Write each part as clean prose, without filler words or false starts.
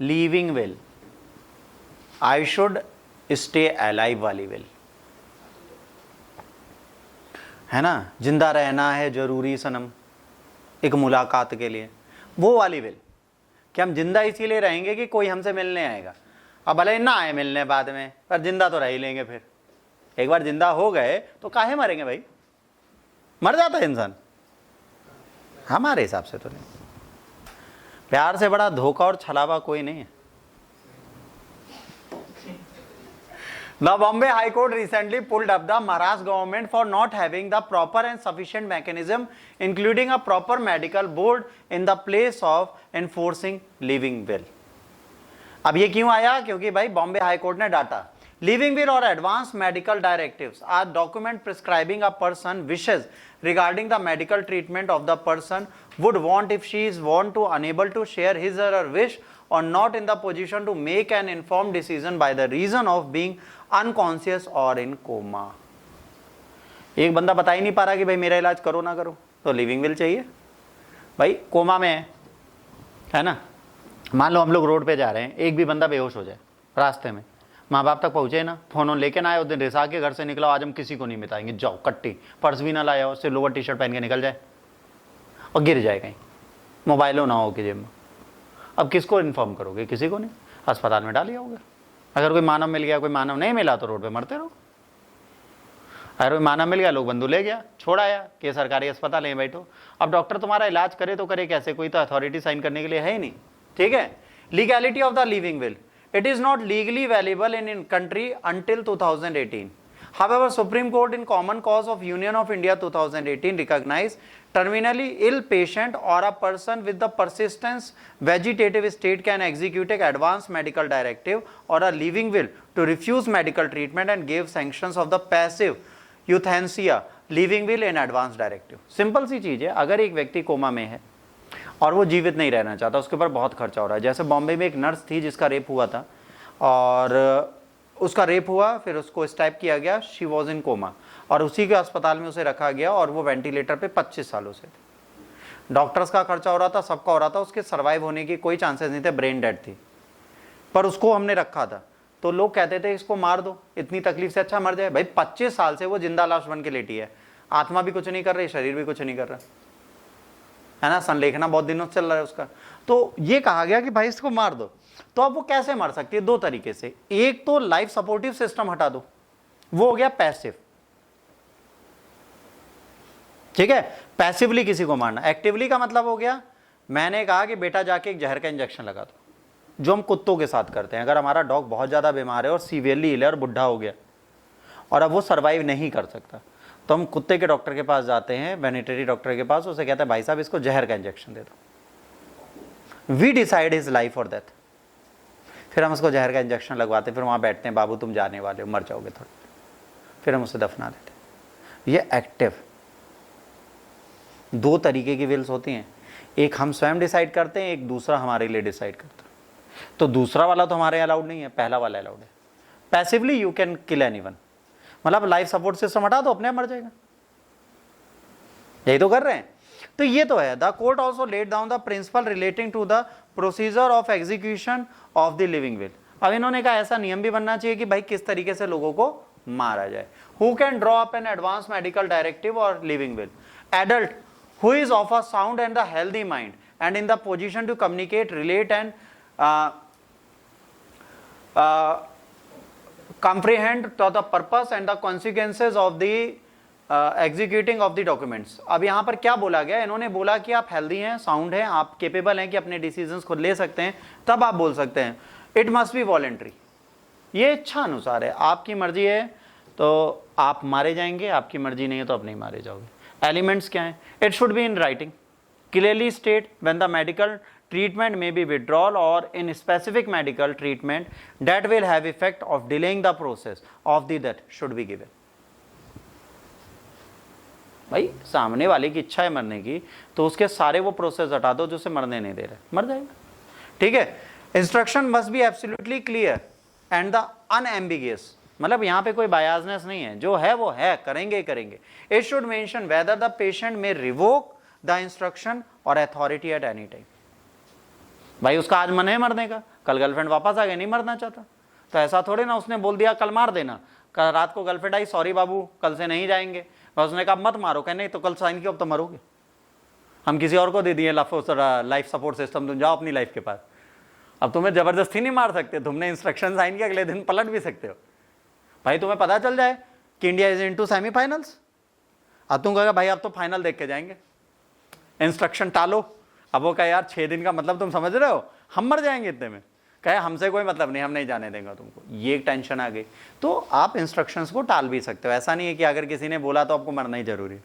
Leaving will, I should stay alive वाली will, है ना, जिंदा रहना है जरूरी सनम एक मुलाकात के लिए, वो वाली विल कि हम जिंदा इसीलिए रहेंगे कि कोई हमसे मिलने आएगा। अब भले ना आए मिलने बाद में, पर जिंदा तो रह ही लेंगे। फिर एक बार जिंदा हो गए तो काहे मरेंगे भाई, मर जाता है इंसान, हमारे हिसाब से तो नहीं। प्यार से बड़ा धोखा और छलावा कोई नहीं है। The Bombay High Court recently pulled up the Maharashtra government for not having the proper and sufficient mechanism, including a proper medical board in the place of enforcing living will. अब ये क्यों आया? क्योंकि भाई बॉम्बे हाई कोर्ट ने data living will और advance medical directives are document prescribing a person wishes regarding the medical treatment of the person would want if she is want to unable to share his or her wish or not in the position to make an informed decision by the reason of being unconscious or in coma. एक बंदा बता ही नहीं पा रहा कि भाई मेरा इलाज करो ना करो, तो लिविंग विल चाहिए। भाई कोमा में है ना, मान लो हम लोग रोड पे जा रहे हैं, एक भी बंदा बेहोश हो जाए रास्ते में, माँ बाप तक पहुंचे ना, फोन लेके ना आए, उस दिन रिसा के घर से निकला, आज हम किसी को नहीं मिटाएंगे, जाओ कट्टी, पर्स भी ना लाया हो, सिर्फ लोअर टी शर्ट पहन के निकल जाए और गिर जाए कहीं, मोबाइलों ना हो कि जेब में, अब किसको इन्फॉर्म करोगे? किसी को नहीं, अस्पताल में डाल होगा। अगर कोई मानव मिल गया, कोई मानव नहीं मिला तो रोड पे मरते रहो। अगर कोई मानव मिल गया, लोग बंधु ले गया, छोड़ आया कि सरकारी अस्पताल है बैठो। अब डॉक्टर तुम्हारा इलाज करे तो करे कैसे, कोई तो अथॉरिटी साइन करने के लिए है ही नहीं। ठीक है, legality of the living will, it is not legally valuable in country until 2018. However, Supreme Court in Common Cause of Union of India 2018 recognized terminally ill patient or a person with the persistent vegetative state can execute an advanced medical directive or a living will to refuse medical treatment and give sanctions of the passive euthanasia living will in advance directive. Simple सी चीज है, अगर एक व्यक्ति coma में है और वो जीवित नहीं रहना चाहता, उसके ऊपर बहुत खर्चा हो रहा है। जैसे बॉम्बे में एक नर्स थी जिसका रेप हुआ था, और उसका रेप हुआ, फिर उसको स्टैप किया गया, शी वॉज इन कोमा, और उसी के अस्पताल में उसे रखा गया और वो वेंटिलेटर पे 25 सालों से थे। डॉक्टर्स का खर्चा हो रहा था, सबका हो रहा था, उसके सर्वाइव होने की कोई चांसेस नहीं थे, ब्रेन डेड थी, पर उसको हमने रखा था। तो लोग कहते थे इसको मार दो, इतनी तकलीफ से अच्छा मर जाए। भाई 25 साल से वो जिंदा लाश बन के लेटी है, आत्मा भी कुछ नहीं कर रही, शरीर भी कुछ नहीं कर रहा है ना, संलेखना बहुत दिनों से चल रहा है उसका। तो ये कहा गया कि भाई इसको मार दो। तो अब वो कैसे मर सकती है? दो तरीके से, एक तो लाइफ सपोर्टिव सिस्टम हटा दो, वो हो गया पैसिव। ठीक है, पैसिवली किसी को मारना। एक्टिवली का मतलब हो गया, मैंने कहा कि बेटा जाके एक जहर का इंजेक्शन लगा दो, जो हम कुत्तों के साथ करते हैं। अगर हमारा डॉग बहुत ज्यादा बीमार है और सीवियरली इल है और बुढ़ा हो गया और अब वो सर्वाइव नहीं कर सकता, तो हम कुत्ते के डॉक्टर के पास जाते हैं, वेटरनरी डॉक्टर के पास, उसे कहते हैं भाई साहब इसको जहर का इंजेक्शन दे दो, वी डिसाइड हिज लाइफ और डेथ। फिर हम उसको जहर का इंजेक्शन लगवाते हैं, फिर वहाँ बैठते हैं, बाबू तुम जाने वाले हो, मर जाओगे थोड़ी, फिर हम उसे दफना देते हैं। ये एक्टिव। दो तरीके की विल्स होती हैं, एक हम स्वयं डिसाइड करते हैं, एक दूसरा हमारे लिए डिसाइड करता है। तो दूसरा वाला तो हमारे अलाउड नहीं है, पहला वाला अलाउड है। Passively you can kill anyone, मतलब लाइफ सपोर्ट सिस्टम हटा दो, अपने आप मर जाएगा, यही तो कर रहे हैं। तो ये तो है। The court also laid down the principle relating to the procedure of execution of the living will. अब इन्होंने कहा ऐसा नियम भी बनना चाहिए कि भाई किस तरीके से लोगों को मारा जाए। Who can draw up an advance medical directive और living will? Adult who is of a sound and the healthy mind and in the position to communicate, relate and comprehend the purpose and the consequences of the executing of the documents। अब यहाँ पर क्या बोला गया? इन्होंने बोला कि आप हेल्दी हैं, साउंड हैं, आप केपेबल हैं कि अपने डिसीजंस खुद ले सकते हैं, तब आप बोल सकते हैं। इट मस्ट बी वॉलेंट्री, ये इच्छा अनुसार है, आपकी मर्जी है तो आप मारे जाएंगे, आपकी मर्जी नहीं है तो आप नहीं मारे जाओगे। एलिमेंट्स क्या हैं? It should be in writing, clearly state when the medical treatment may be withdrawal or in specific medical treatment that will have effect of delaying the process of the death should be given। भाई सामने वाले की इच्छा है मरने की, तो उसके सारे वो प्रोसेस हटा दो जो उसे मरने नहीं दे रहे, मर जाएगा। ठीक है, instruction must be absolutely clear and the unambiguous, मतलब यहाँ पे कोई बायासनेस नहीं है, जो है वो है, करेंगे ही करेंगे। It should mention whether the patient में रिवोक द इंस्ट्रक्शन और अथॉरिटी एट एनी टाइम। भाई उसका आज मन है मरने का, कल गर्लफ्रेंड वापस आ गई, नहीं मरना चाहता, तो ऐसा थोड़े ना उसने बोल दिया कल मार देना, कल रात को गर्लफ्रेंड आई, सॉरी बाबू कल से नहीं जाएंगे, और उसने कहा मत मारो, कह नहीं तो कल साइन किया अब तो मरोगे, हम किसी और को दे दिए लाइफ सपोर्ट सिस्टम, तुम जाओ अपनी लाइफ के पास, अब तुम्हें जबरदस्ती नहीं मार सकते, तुमने इंस्ट्रक्शन साइन किया, अगले दिन पलट भी सकते हो। भाई तुम्हें पता चल जाए कि इंडिया इज इनटू सेमीफाइनल्स, अब तुम कहोगे भाई अब तो फाइनल देख के जाएंगे, इंस्ट्रक्शन टालो, अब वो कहे यार 6 दिन का मतलब तुम समझ रहे हो, हम मर जाएंगे इतने में, कहे हमसे कोई मतलब नहीं, हम नहीं जाने देंगे तुमको, ये एक टेंशन आ गई। तो आप इंस्ट्रक्शंस को टाल भी सकते हो, ऐसा नहीं है कि अगर किसी ने बोला तो आपको मरना ही जरूरी है,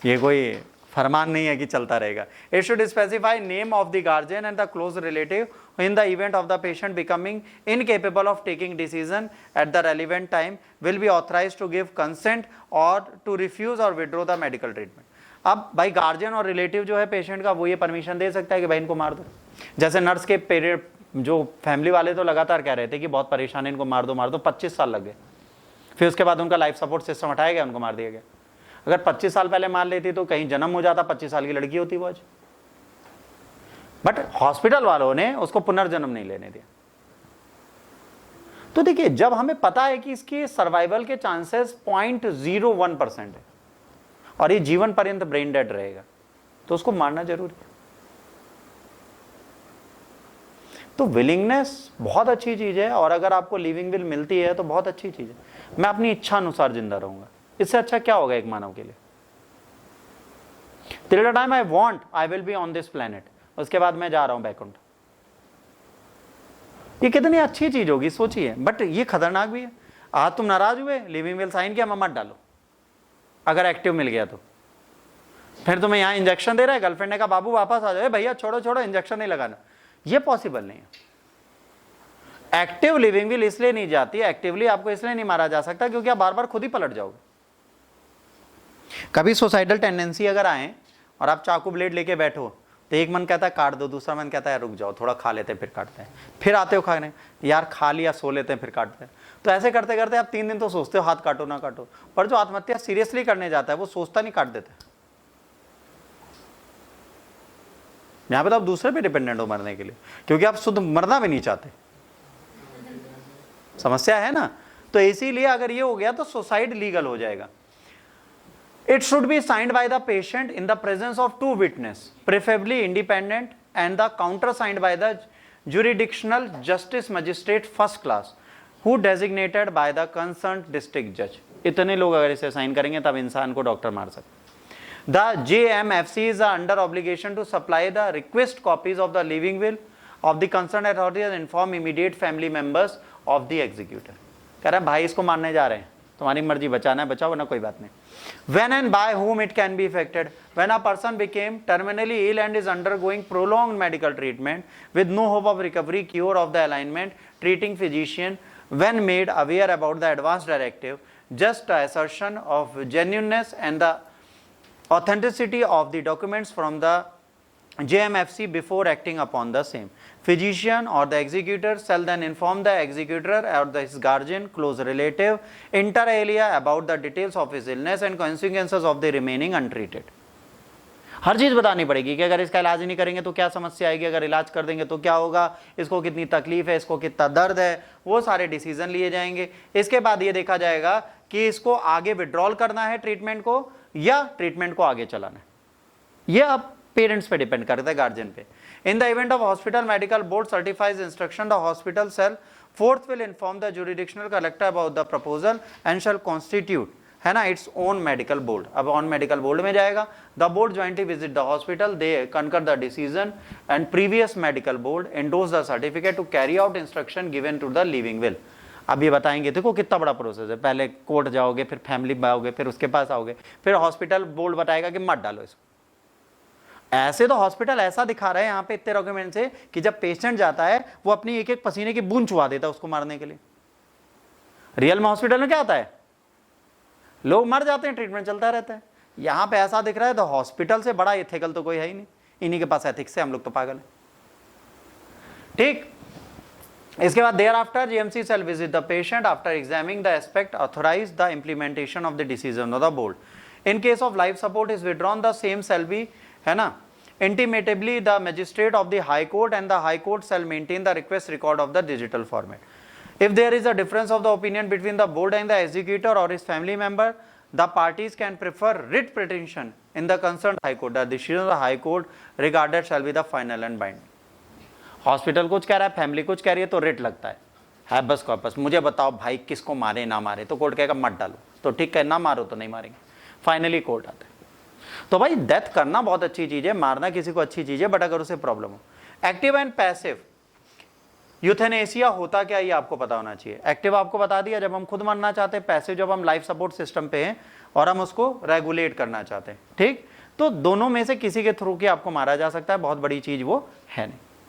ये कोई फरमान नहीं है कि चलता रहेगा। It should specify name of the guardian and the close relative in the event of the patient becoming incapable of taking decision at the relevant time will be authorised to give consent और to refuse और withdraw the medical treatment. अब भाई guardian और relative जो है patient का, वो ये परमिशन दे सकता है कि भाई इनको मार दो। जैसे नर्स के पीरियड जो फैमिली वाले तो लगातार कह रहे थे कि बहुत परेशान है, इनको मार दो मार दो, 25 साल लग गए, फिर उसके बाद उनका लाइफ सपोर्ट सिस्टम हटाया गया, उनको मार दिया गया। अगर 25 साल पहले मार लेती तो कहीं जन्म हो जाता, 25 साल की लड़की होती वो आज, बट हॉस्पिटल वालों ने उसको पुनर्जन्म नहीं लेने दिया। तो देखिए जब हमें पता है कि इसकी सर्वाइवल के चांसेस 0.01% है और ये जीवन पर्यंत ब्रेन डेड रहेगा, तो उसको मारना जरूरी है। तो विलिंगनेस बहुत अच्छी चीज है, और अगर आपको लिविंग विल मिलती है तो बहुत अच्छी चीज है। मैं अपनी इच्छा अनुसार जिंदा रहूंगा, इससे अच्छा क्या होगा एक मानव के लिए? Till the time I want I will be on this planet, उसके बाद मैं जा रहा हूं बैकुंठ। ये कितनी अच्छी चीज होगी सोचिए, बट ये खतरनाक भी है। आज तुम नाराज हुए, लिविंग विल साइन किया, मत डालो, अगर एक्टिव मिल गया तो फिर तुम्हें यहां इंजेक्शन दे रहा है, गर्लफ्रेंड ने कहा बाबू वापस आ जाए, भैया छोड़ो छोड़ो इंजेक्शन नहीं लगाना, ये पॉसिबल नहीं है। एक्टिव लिविंग विल इसलिए नहीं जाती, एक्टिवली आपको इसलिए नहीं मारा जा सकता क्योंकि आप बार बार खुद ही पलट जाओगे। कभी सुसाइडल टेंडेंसी अगर आए और आप चाकू ब्लेड लेके बैठो तो एक मन कहता है काट दो, दूसरा मन कहता है रुक जाओ थोड़ा खा लेते हैं फिर काटते हैं, फिर आते हो खाने, यार खा लिया सो लेते हैं फिर काटते हैं। तो ऐसे करते करते आप 3 दिन तो सोचते हो हाथ काटो ना काटो, पर जो आत्महत्या सीरियसली करने जाता है वो सोचता नहीं, काट देता है। यहां पे तो आप दूसरे पे डिपेंडेंट हो मरने के लिए, क्योंकि आप शुद्ध मरना भी नहीं चाहते, समस्या है ना। तो इसीलिए अगर ये हो गया तो सुसाइड लीगल हो जाएगा। It should be signed by the patient in the presence of 2 witnesses, preferably independent, and the countersigned by the jurisdictional justice magistrate first class, who designated by the concerned district judge. इतने लोग अगर इसे sign करेंगे तब इंसान को doctor मार सकते। The JMFC is under obligation to supply the request copies of the living will of the concerned authorities and inform immediate family members of the executor. कह रहा है भाई इसको मारने जा रहे हैं, तुम्हारी मर्जी, बचाना है बचाओ वरना कोई बात नहीं। When and by whom it can be effected? When a person became terminally ill and is undergoing prolonged medical treatment with no hope of recovery, cure of the alignment, treating physician, when made aware about the advance directive, just assertion of genuineness and the authenticity of the documents from the JMFC before acting upon the same. Physician or the executor shall then inform the executor or his guardian, close relative, inter alia about the details of his illness and consequences of the remaining untreated. हर चीज बतानी पड़ेगी कि अगर इसका इलाज नहीं करेंगे तो क्या समस्या आएगी, अगर इलाज कर देंगे तो क्या होगा, इसको कितनी तकलीफ है, इसको कितना दर्द है, वो सारे डिसीजन लिए जाएंगे। इसके बाद ये देखा जाएगा कि इसको आगे विड्रॉल करना है ट्रीटमेंट को या ट्रीटमेंट को आगे चलाना है। ये अब पेरेंट्स पे डिपेंड करता है, गार्जियन पे। In the event of hospital medical board certifies instruction, the hospital cell forth will inform the jurisdictional collector about the proposal and shall constitute, है ना, इट्स ओन मेडिकल बोर्ड। अब on medical board में जाएगा। The board jointly visit the hospital, they concur the decision and previous medical board endorse the certificate to carry out instruction given to the living will. अब ये बताएंगे, देखो कितना बड़ा process है, पहले कोर्ट जाओगे, फिर फैमिली में आओगे, फिर उसके पास आओगे, फिर हॉस्पिटल बोर्ड बताएगा कि मत डालो इसको। ऐसे तो हॉस्पिटल ऐसा दिखा रहे हैं यहाँ पे इतने डॉक्यूमेंट से कि जब पेशेंट जाता है वो अपनी एक एक पसीने की बूंद चुवा देता है उसको मारने के लिए। रियल में हॉस्पिटल में क्या होता है, लोग मर जाते हैं, ट्रीटमेंट चलता रहता है। यहाँ पे ऐसा दिख रहा है तो हॉस्पिटल से बड़ा एथिकल तो कोई है ही नहीं, इन्हीं के पास एथिक्स है, हम लोग तो पागल है। ठीक, इसके बाद thereafter GMC cell visit the patient after examining the aspect authorise the implementation of the decision of the board. In case of life support is withdrawn the same cell be, है ना, intimatively the magistrate of the High Court, and the High Court shall maintain the request record of the digital format. If there is a difference of the opinion between the board and the executor or his family member, the parties can prefer writ petition in the concerned High Court. The decision of the High Court regarded shall be the final and binding. Hospital कुछ कह रहा है, family कुछ कह रही है, तो rate लगता है बस कॉर्पस, मुझे बताओ भाई किसको मारे ना मारे, तो कोर्ट कहेगा मत डालो, तो ठीक है, ना मारो तो नहीं मारेंगे, फाइनली कोर्ट आता है। तो भाई डेथ करना बहुत अच्छी चीज है, मारना किसी को अच्छी चीज है, बट अगर उसे प्रॉब्लम हो। एक्टिव एंड पैसिव यूथेनेसिया होता क्या, ये आपको पता होना चाहिए। एक्टिव आपको बता दिया जब हम खुद मरना चाहते हैं, पैसिव जब हम लाइफ सपोर्ट सिस्टम पे हैं और हम उसको रेगुलेट करना चाहते हैं, ठीक। तो दोनों में से किसी के थ्रू के आपको मारा जा सकता है, बहुत बड़ी चीज वो है नहीं।